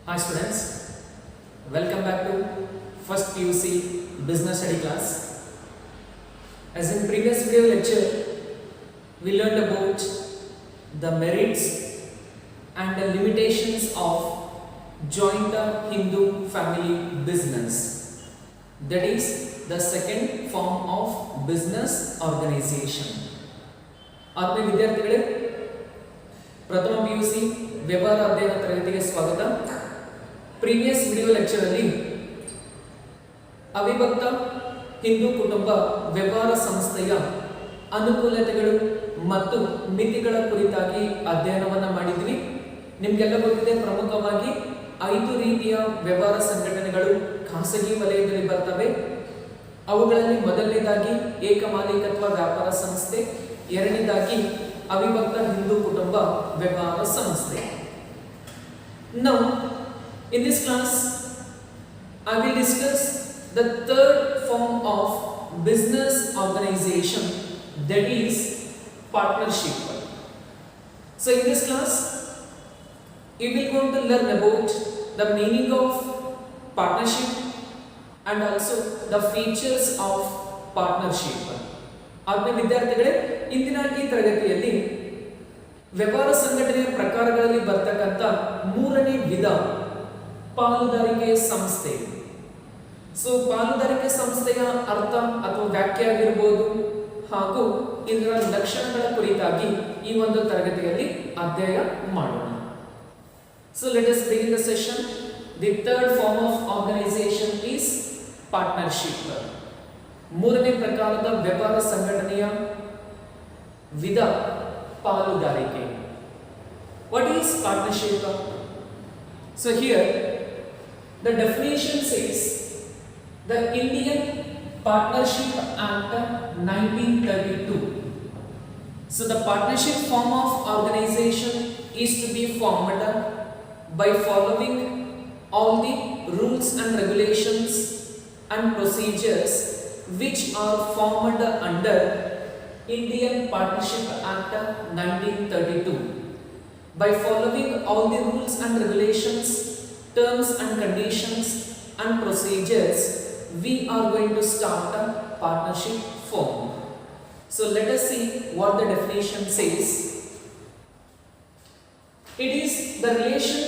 Hi students, welcome back to first PUC business study class. As in previous video lecture, we learned about the merits and the limitations of joint Hindu family business. That is the second form of business organization. ಆತ್ಮೀಯ ವಿದ್ಯಾರ್ಥಿಗಳೇ, ಪ್ರಥಮ PUC ವ್ಯವಹಾರ ಅಧ್ಯಯನ ತರಗತಿಗೆ ಸ್ವಾಗತ. Previous video lecture ಅಲ್ಲಿ ಅವಿಭಕ್ತ ಹಿಂದೂ ಕುಟುಂಬ ವ್ಯವಹಾರ ಸಂಸ್ಥೆಯ ಅನುಕೂಲತೆಗಳು ಮತ್ತು ಮಿತಿಗಳ ಕುರಿತಾಗಿ ಅಧ್ಯಯನವನ್ನ ಮಾಡಿದ್ವಿ. ನಿಮಗೆಲ್ಲ ಗೊತ್ತಿದೆ, ಪ್ರಮುಖವಾಗಿ 5 ರೀತಿಯ ವ್ಯವಹಾರ ಸಂಘಟನೆಗಳು ಖಾಸಗಿ ವಲಯದಲ್ಲಿ ಬರ್ತವೆ. ಅವುಗಳಲ್ಲಿ ಮೊದಲನೇದಾಗಿ ಏಕಮಾಲೀಕತ್ವ ವ್ಯಾಪಾರ ಸಂಸ್ಥೆ, ಎರಡನೇದಾಗಿ ಅವಿಭಕ್ತ ಹಿಂದೂ ಕುಟುಂಬ ವ್ಯವಹಾರ ಸಂಸ್ಥೆ. Now in this class I will discuss the third form of business organization, that is partnership. So in this class we will going to learn about the meaning of partnership and also the features of partnership. ಆತ್ಮೀಯ ವಿದ್ಯಾರ್ಥಿಗಳೇ, ಇಂದಿನ ಈ ತರಗತಿಯಲ್ಲಿ ವ್ಯವಹಾರ ಸಂಘಟನೆಯ ಪ್ರಕಾರಗಳಲ್ಲಿ ಬರ್ತಕ್ಕಂಥ ಮೂರನೇ ವಿಧ ಪಾಲುದಾರಿಕೆ ಸಂಸ್ಥೆ. ಸೊ ಪಾಲುದಾರಿಕೆ ಸಂಸ್ಥೆಯ ಅರ್ಥ ಅಥವಾ ವ್ಯಾಖ್ಯೆ ಆಗಿರಬಹುದು ಹಾಗೂ ಇದರ ಲಕ್ಷಣಗಳ ಕುರಿತಾಗಿ ಈ ಒಂದು ತರಗತಿಯಲ್ಲಿ ಅಧ್ಯಯನ ಮಾಡೋಣ. So let us begin the session. The third form of organization is partnership. ಮೂರನೇ ಪ್ರಕಾರದ ವ್ಯವಹಾರ ಸಂಘಟನೆಯ ವಿಧ ಪಾಲುದಾರಿಕೆ. What is partnership? So here the definition says the Indian Partnership Act 1932. So the partnership form of organization is to be formed by following all the rules and regulations and procedures which are formed under Indian Partnership Act 1932. By following all the rules and regulations, terms and conditions and procedures, we are going to start a partnership form. So let us see what the definition says. It is the relation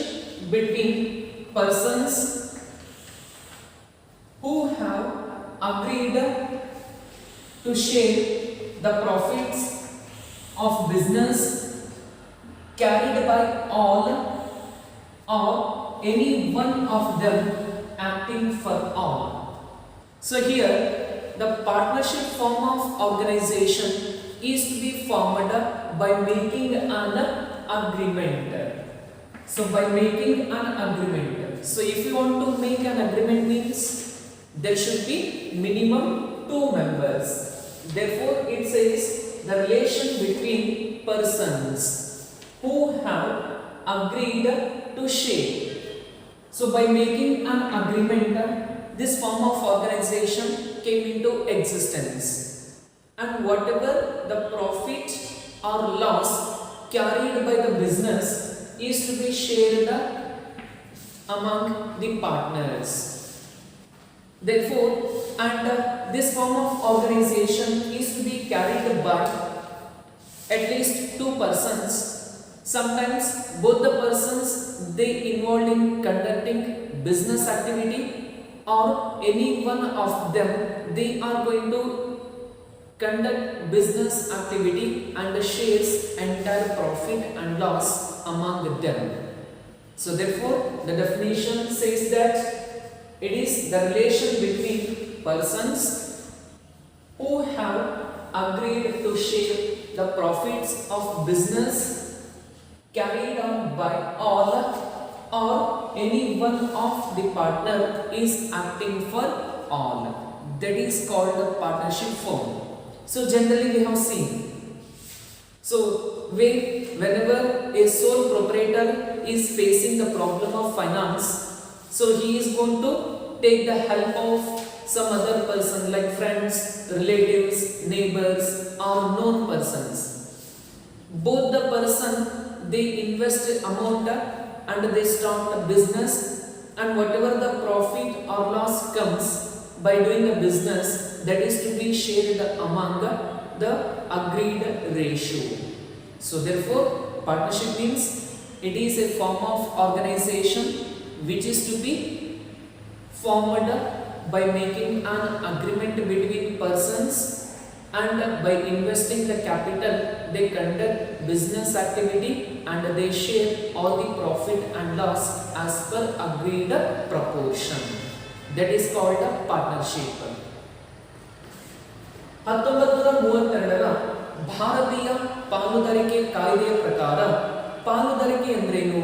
between persons who have agreed to share the profits of business carried by all or any one of them acting for all. So here the partnership form of organization is to be formed by making an agreement. So by making an agreement. So if you want to make an agreement means there should be minimum 2 members. Therefore it says the relation between persons who have agreed to share. So by making an agreement, this form of organization came into existence, and whatever the profit or loss carried by the business is to be shared among the partners. Therefore, and this form of organization is to be carried by at least 2 persons. Sometimes both the persons they involved in conducting business activity, or any one of them they are going to conduct business activity and shares entire profit and loss among them. So therefore the definition says that it is the relation between persons who have agreed to share the profits of business carried on by all or any one of the partner is acting for all. That is called a partnership form. So generally we have seen, so whenever a sole proprietor is facing the problem of finance, so he is going to take the help of some other person like friends, relatives, neighbors or known persons. Both the person they invest amount and they start the business, and whatever the profit or loss comes by doing a business, that is to be shared among the agreed ratio. So therefore partnership means it is a form of organization which is to be formed by making an agreement between persons, and by investing the capital they conduct business activity and they share all the profit and loss as per agreed proportion. That is called a partnership. 1932ರ ಭಾರತೀಯ ಪಾಲುದಾರಿಕೆ ಕಾಯ್ದೆಯ ಪ್ರಕಾರ ಪಾಲುದಾರಿಕೆ ಎಂದರೇನು?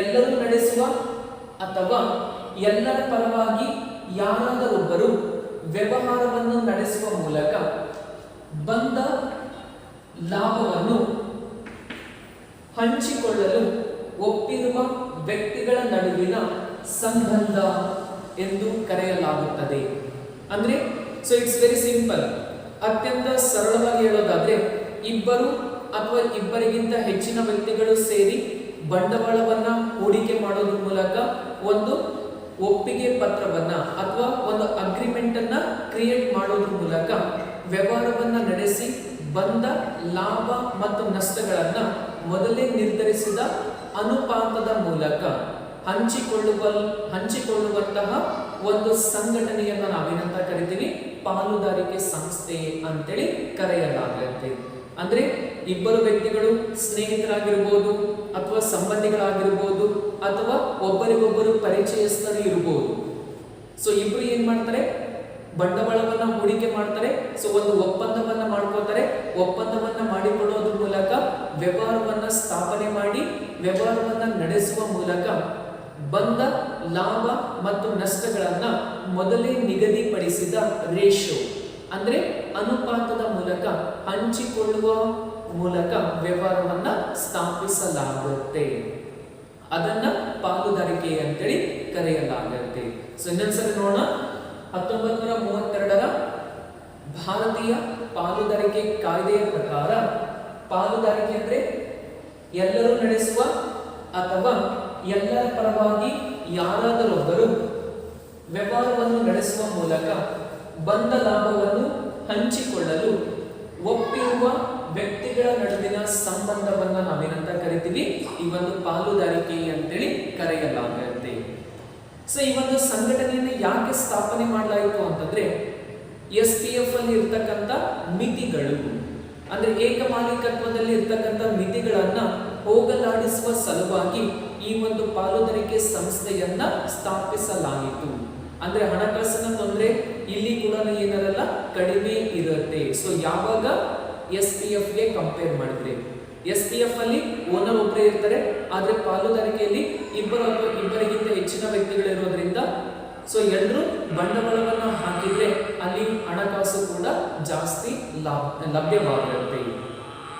ಎಲ್ಲರೂ ನಡೆಸುವ ಅಥವಾ ಎಲ್ಲರ ಪರವಾಗಿ ಯಾರಾದರೊಬ್ಬರು ವ್ಯವಹಾರವನ್ನು ನಡೆಸುವ ಮೂಲಕ ಬಂದ ಲಾಭವನ್ನು ಹಂಚಿಕೊಳ್ಳಲು ಒಪ್ಪಿರುವ ವ್ಯಕ್ತಿಗಳ ನಡುವಿನ ಸಂಬಂಧ ಎಂದು ಕರೆಯಲಾಗುತ್ತದೆ. ಅಂದ್ರೆ ಸೊ ಇಟ್ಸ್ ವೆರಿ ಸಿಂಪಲ್. ಅತ್ಯಂತ ಸರಳವಾಗಿ ಹೇಳೋದಾದ್ರೆ, ಇಬ್ಬರು ಅಥವಾ ಇಬ್ಬರಿಗಿಂತ ಹೆಚ್ಚಿನ ವ್ಯಕ್ತಿಗಳು ಸೇರಿ ಬಂಡವಾಳವನ್ನ ಹೂಡಿಕೆ ಮಾಡೋದ್ರ ಮೂಲಕ ಒಂದು ಒಪ್ಪಿಗೆ ಪತ್ರವನ್ನ ಅಥವಾ ಒಂದು ಅಗ್ರಿಮೆಂಟ್ ಅನ್ನ ಕ್ರಿಯೇಟ್ ಮಾಡೋದ್ರ ಮೂಲಕ ವ್ಯವಹಾರವನ್ನ ನಡೆಸಿ ಬಂದ ಲಾಭ ಮತ್ತು ನಷ್ಟಗಳನ್ನ ಮೊದಲೇ ನಿರ್ಧರಿಸಿದ ಅನುಪಾತದ ಮೂಲಕ ಹಂಚಿಕೊಳ್ಳುವಂತಹ ಒಂದು ಸಂಘಟನೆಯನ್ನು ನಾವೇನಂತ ಕರಿತೀವಿ? ಪಾಲುದಾರಿಕೆ ಸಂಸ್ಥೆ ಅಂತೇಳಿ ಕರೆಯಲಾಗುತ್ತೆ. ಅಂದ್ರೆ ಇಬ್ಬರು ವ್ಯಕ್ತಿಗಳು ಸ್ನೇಹಿತರಾಗಿರ್ಬೋದು ಅಥವಾ ಸಂಬಂಧಿಗಳಾಗಿರ್ಬೋದು ಅಥವಾ ಒಬ್ಬರಿಗೊಬ್ಬರು ಪರಿಚಯಸ್ಥರು ಇರಬಹುದು. ಸೊ ಇಬ್ರು ಏನ್ ಮಾಡ್ತಾರೆ? ಬಂಡವಾಳವನ್ನ ಹೂಡಿಕೆ ಮಾಡ್ತಾರೆ. ಸೊ ಒಂದು ಒಪ್ಪಂದವನ್ನ ಮಾಡ್ಕೋತಾರೆ. ಒಪ್ಪಂದವನ್ನ ಮಾಡಿಕೊಳ್ಳೋದ್ರ ಮೂಲಕ ವ್ಯವಹಾರವನ್ನ ಸ್ಥಾಪನೆ ಮಾಡಿ ವ್ಯವಹಾರವನ್ನ ನಡೆಸುವ ಮೂಲಕ ಬಂದ ಲಾಭ ಮತ್ತು ನಷ್ಟಗಳನ್ನ ಮೊದಲೇ ನಿಗದಿಪಡಿಸಿದ ರೇಷಿಯೋ ಅಂದ್ರೆ ಅನುಪಾತದ ಮೂಲಕ ಹಂಚಿಕೊಳ್ಳುವ ಮೂಲಕ ವ್ಯವಹಾರವನ್ನ ಸ್ಥಾಪಿಸಲಾಗುತ್ತೆ. ಅದನ್ನ ಪಾಲುದಾರಿಕೆ ಅಂತೇಳಿ ಕರೆಯಲಾಗುತ್ತೆ. ಸೊ ಇನ್ನೊಂದ್ಸರಿ ನೋಡೋಣ. 1932ರ ಭಾರತೀಯ ಪಾಲುದಾರಿಕೆ ಕಾಯ್ದೆಯ ಪ್ರಕಾರ ಪಾಲುದಾರಿಕೆ ಅಂದ್ರೆ ಎಲ್ಲರೂ ನಡೆಸುವ ಅಥವಾ ಎಲ್ಲರ ಪರವಾಗಿ ಯಾರಾದರೊಬ್ಬರು ವ್ಯವಹಾರವನ್ನು ನಡೆಸುವ ಮೂಲಕ ಬಂದ ಲಾಭವನ್ನು ಹಂಚಿಕೊಳ್ಳಲು ಒಪ್ಪಿರುವ ವ್ಯಕ್ತಿಗಳ ನಡುವಿನ ಸಂಬಂಧವನ್ನ ನಾವೇನಂತ ಕರಿತೀವಿ? ಈ ಒಂದು ಪಾಲುದಾರಿಕೆ ಅಂತೇಳಿ ಕರೆಯಲಾಗುತ್ತೆ. ಸೊ ಈ ಒಂದು ಸಂಘಟನೆಯನ್ನು ಯಾಕೆ ಸ್ಥಾಪನೆ ಮಾಡಲಾಯಿತು ಅಂತಂದ್ರೆ, SPF ಅಲ್ಲಿ ಇರ್ತಕ್ಕಂಥ ಮಿತಿಗಳು ಅಂದ್ರೆ ಏಕಮಾಲೀಕತ್ವದಲ್ಲಿ ಇರ್ತಕ್ಕಂಥ ಮಿತಿಗಳನ್ನ ಹೋಗಲಾಡಿಸುವ ಸಲುವಾಗಿ ಈ ಒಂದು ಪಾಲುದಾರಿಕೆ ಸಂಸ್ಥೆಯನ್ನ ಸ್ಥಾಪಿಸಲಾಯಿತು. ಅಂದ್ರೆ ಹಣಕಾಸಿನ ತೊಂದರೆ ಇಲ್ಲಿ ಕೂಡ ಏನಿರಲ್ಲ, ಕಡಿಮೆ ಇರುತ್ತೆ. ಸೊ ಯಾವಾಗ SPF ಗೆ ಕಂಪೇರ್ ಮಾಡಿದ್ರೆ, SPF ಅಲ್ಲಿ ಓನರ್ ಒಬ್ಬರೇ ಇರ್ತಾರೆ, ಆದ್ರೆ ಪಾಲುದಾರಿಕೆಯಲ್ಲಿ ಇಬ್ಬರು ಅಥವಾ ಇಬ್ಬರಿಗಿಂತ ಹೆಚ್ಚಿನ ವ್ಯಕ್ತಿಗಳಿರೋದ್ರಿಂದ ಸೊ ಎಲ್ಲರೂ ಬಂಡವಾಳವನ್ನ ಹಾಕಿದ್ರೆ ಅಲ್ಲಿ ಹಣಕಾಸು ಕೂಡ ಜಾಸ್ತಿ ಲಭ್ಯವಾಗಿರುತ್ತೆ.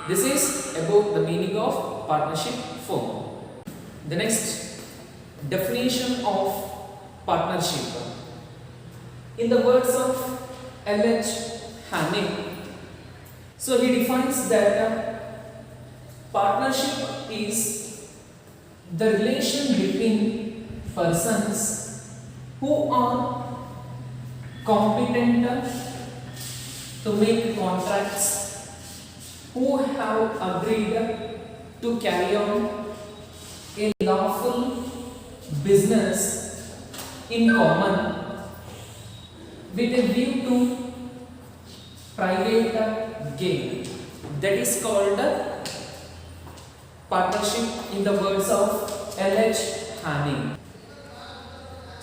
This is about the meaning of partnership firm. The next definition of partnership. In the words of L.H. Hanning, so he defines that partnership is the relation between persons who are competent to make contracts, who have agreed to carry on a lawful business in common with a view to private gain. That is called partnership in the words of L.H. Hanning.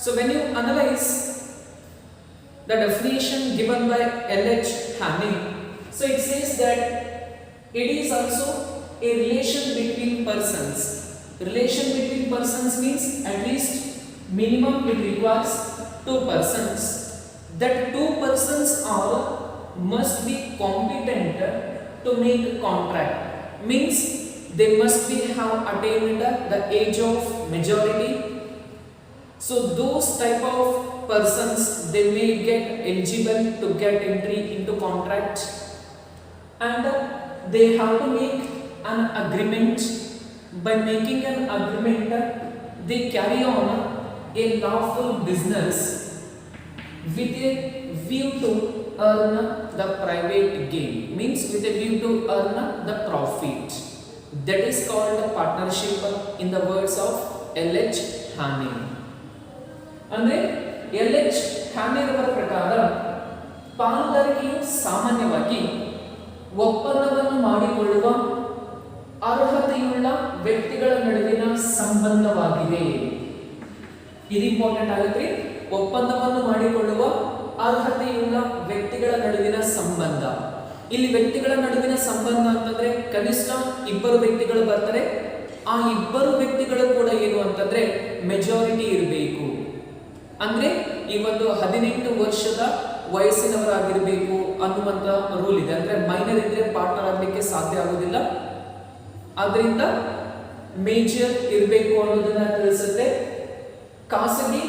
So when you analyze the definition given by L.H. Hanning, so it says that it is also a relation between persons. Relation between persons means at least minimum it requires two persons. That two persons must be competent to make contract. Means they must have attained the age of majority. So those type of persons, they may get eligible to get entry into contract, and they have to make an agreement by making an agreement they carry on a lawful business with a view to earn the private gain, means with a view to earn the profit. That is called partnership in the words of L.H. Haney. ಅಂದ್ರೆ L.H. Haney ಅವರ ಪ್ರಕಾರ ಪಾಲುದಾರಿಕೆಯು ಸಾಮಾನ್ಯವಾಗಿ ಒಪ್ಪಂದವನ್ನು ಮಾಡಿಕೊಳ್ಳುವ ಅರ್ಹತೆಯುಳ್ಳ ವ್ಯಕ್ತಿಗಳ ನಡುವಿನ ಸಂಬಂಧವಾಗಿದೆ. ಇದು ಇಂಪಾರ್ಟೆಂಟ್ ಆಗುತ್ತೆ. ಒಪ್ಪಂದವನ್ನು ಮಾಡಿಕೊಳ್ಳುವ ಅರ್ಹತೆಯುಳ್ಳ ವ್ಯಕ್ತಿಗಳ ನಡುವಿನ ಸಂಬಂಧ. ಇಲ್ಲಿ ವ್ಯಕ್ತಿಗಳ ನಡುವಿನ ಸಂಬಂಧ ಅಂತಂದ್ರೆ ಕನಿಷ್ಠ ಇಬ್ಬರು ವ್ಯಕ್ತಿಗಳು ಬರ್ತಾರೆ. ಆ ಇಬ್ಬರು ವ್ಯಕ್ತಿಗಳು ಕೂಡ ಏನು ಅಂತಂದ್ರೆ ಮೆಜಾರಿಟಿ ಇರಬೇಕು. ಅಂದ್ರೆ ಈ ಒಂದು 18 ವರ್ಷದ ವಯಸ್ಸಿನವರಾಗಿರ್ಬೇಕು ಅನ್ನುವಂತ ರೂಲ್ ಇದೆ. ಅಂದ್ರೆ ಮೈನರ್ ಇದ್ರೆ ಪಾರ್ಟ್ನರ್ ಆಗಲಿಕ್ಕೆ ಸಾಧ್ಯ ಆಗುದಿಲ್ಲ. ಆದ್ರಿಂದ ಮೇಜರ್ ಇರಬೇಕು ಅನ್ನೋದನ್ನ ತಿಳಿಸುತ್ತೆ. ಖಾಸಗಿ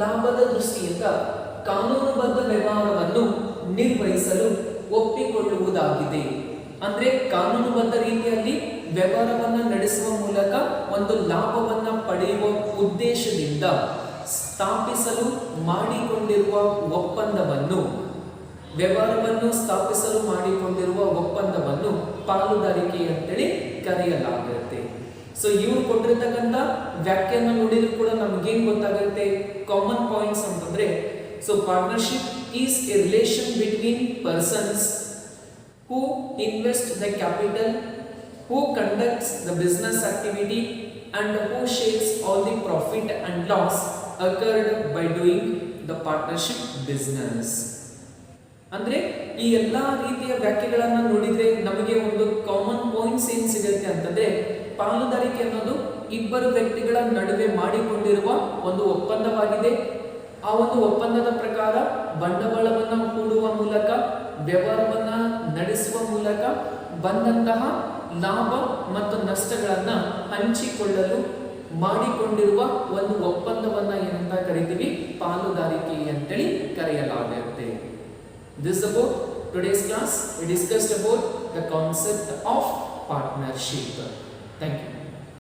ಲಾಭದ ದೃಷ್ಟಿಯಿಂದ ಕಾನೂನುಬದ್ಧ ವ್ಯವಹಾರವನ್ನು ನಿರ್ವಹಿಸಲು ಒಪ್ಪಿಕೊಳ್ಳುವುದಾಗಿದೆ. ಅಂದ್ರೆ ಕಾನೂನುಬದ್ಧ ರೀತಿಯಲ್ಲಿ ವ್ಯವಹಾರವನ್ನು ನಡೆಸುವ ಮೂಲಕ ಒಂದು ಲಾಭವನ್ನ ಪಡೆಯುವ ಉದ್ದೇಶದಿಂದ ಸ್ಥಾಪಿಸಲು ಮಾಡಿಕೊಂಡಿರುವ ಒಪ್ಪಂದವನ್ನು, ವ್ಯವಹಾರವನ್ನು ಸ್ಥಾಪಿಸಲು ಮಾಡಿಕೊಂಡಿರುವ ಒಪ್ಪಂದವನ್ನು ಪಾಲುದಾರಿಕೆ ಅಂತೇಳಿ ಕರೆಯಲಾಗುತ್ತೆ. ಸೊ ಇವರು ಕೊಟ್ಟಿರ್ತಕ್ಕಂಥ ವ್ಯಾಖ್ಯಾನ ನೋಡಿದ್ರು ಕೂಡ ನಮಗೇನು ಗೊತ್ತಾಗುತ್ತೆ, ಕಾಮನ್ ಪಾಯಿಂಟ್ಸ್ ಅಂತಂದ್ರೆ, so partnership is A relation between persons who invest the capital, who conducts the business activity and who shares all the profit and loss occurred by doing the partnership business. ಅಂದ್ರೆ ಈ ಎಲ್ಲಾ ರೀತಿಯ ವ್ಯಾಖ್ಯೆಗಳನ್ನ ನೋಡಿದ್ರೆ ನಮಗೆ ಒಂದು common points ಏನ್ ಸಿಗುತ್ತೆ ಅಂತಂದ್ರೆ, ಪಾಲುದಾರಿಕೆ ಅನ್ನೋದು ಇಬ್ಬರು ವ್ಯಕ್ತಿಗಳ ನಡುವೆ ಮಾಡಿಕೊಂಡಿರುವ ಒಂದು ಒಪ್ಪಂದವಾಗಿದೆ. ಆ ಒಂದು ಒಪ್ಪಂದದ ಪ್ರಕಾರ ಬಂಡವಾಳವನ್ನು ಹೂಡುವ ಮೂಲಕ, ವ್ಯವಹಾರವನ್ನ ನಡೆಸುವ ಮೂಲಕ ಬಂದಂತಹ ಲಾಭ ಮತ್ತು ನಷ್ಟಗಳನ್ನ ಹಂಚಿಕೊಳ್ಳಲು ಮಾಡಿಕೊಂಡಿರುವ ಒಂದು ಒಪ್ಪಂದವನ್ನ ಏನಂತ ಕರಿತೀವಿ, ಪಾಲುದಾರಿಕೆ ಅಂತೇಳಿ ಕರೆಯಲಾಗುತ್ತೆ. This is about today's class. We discussed about the concept of partnership. Thank you.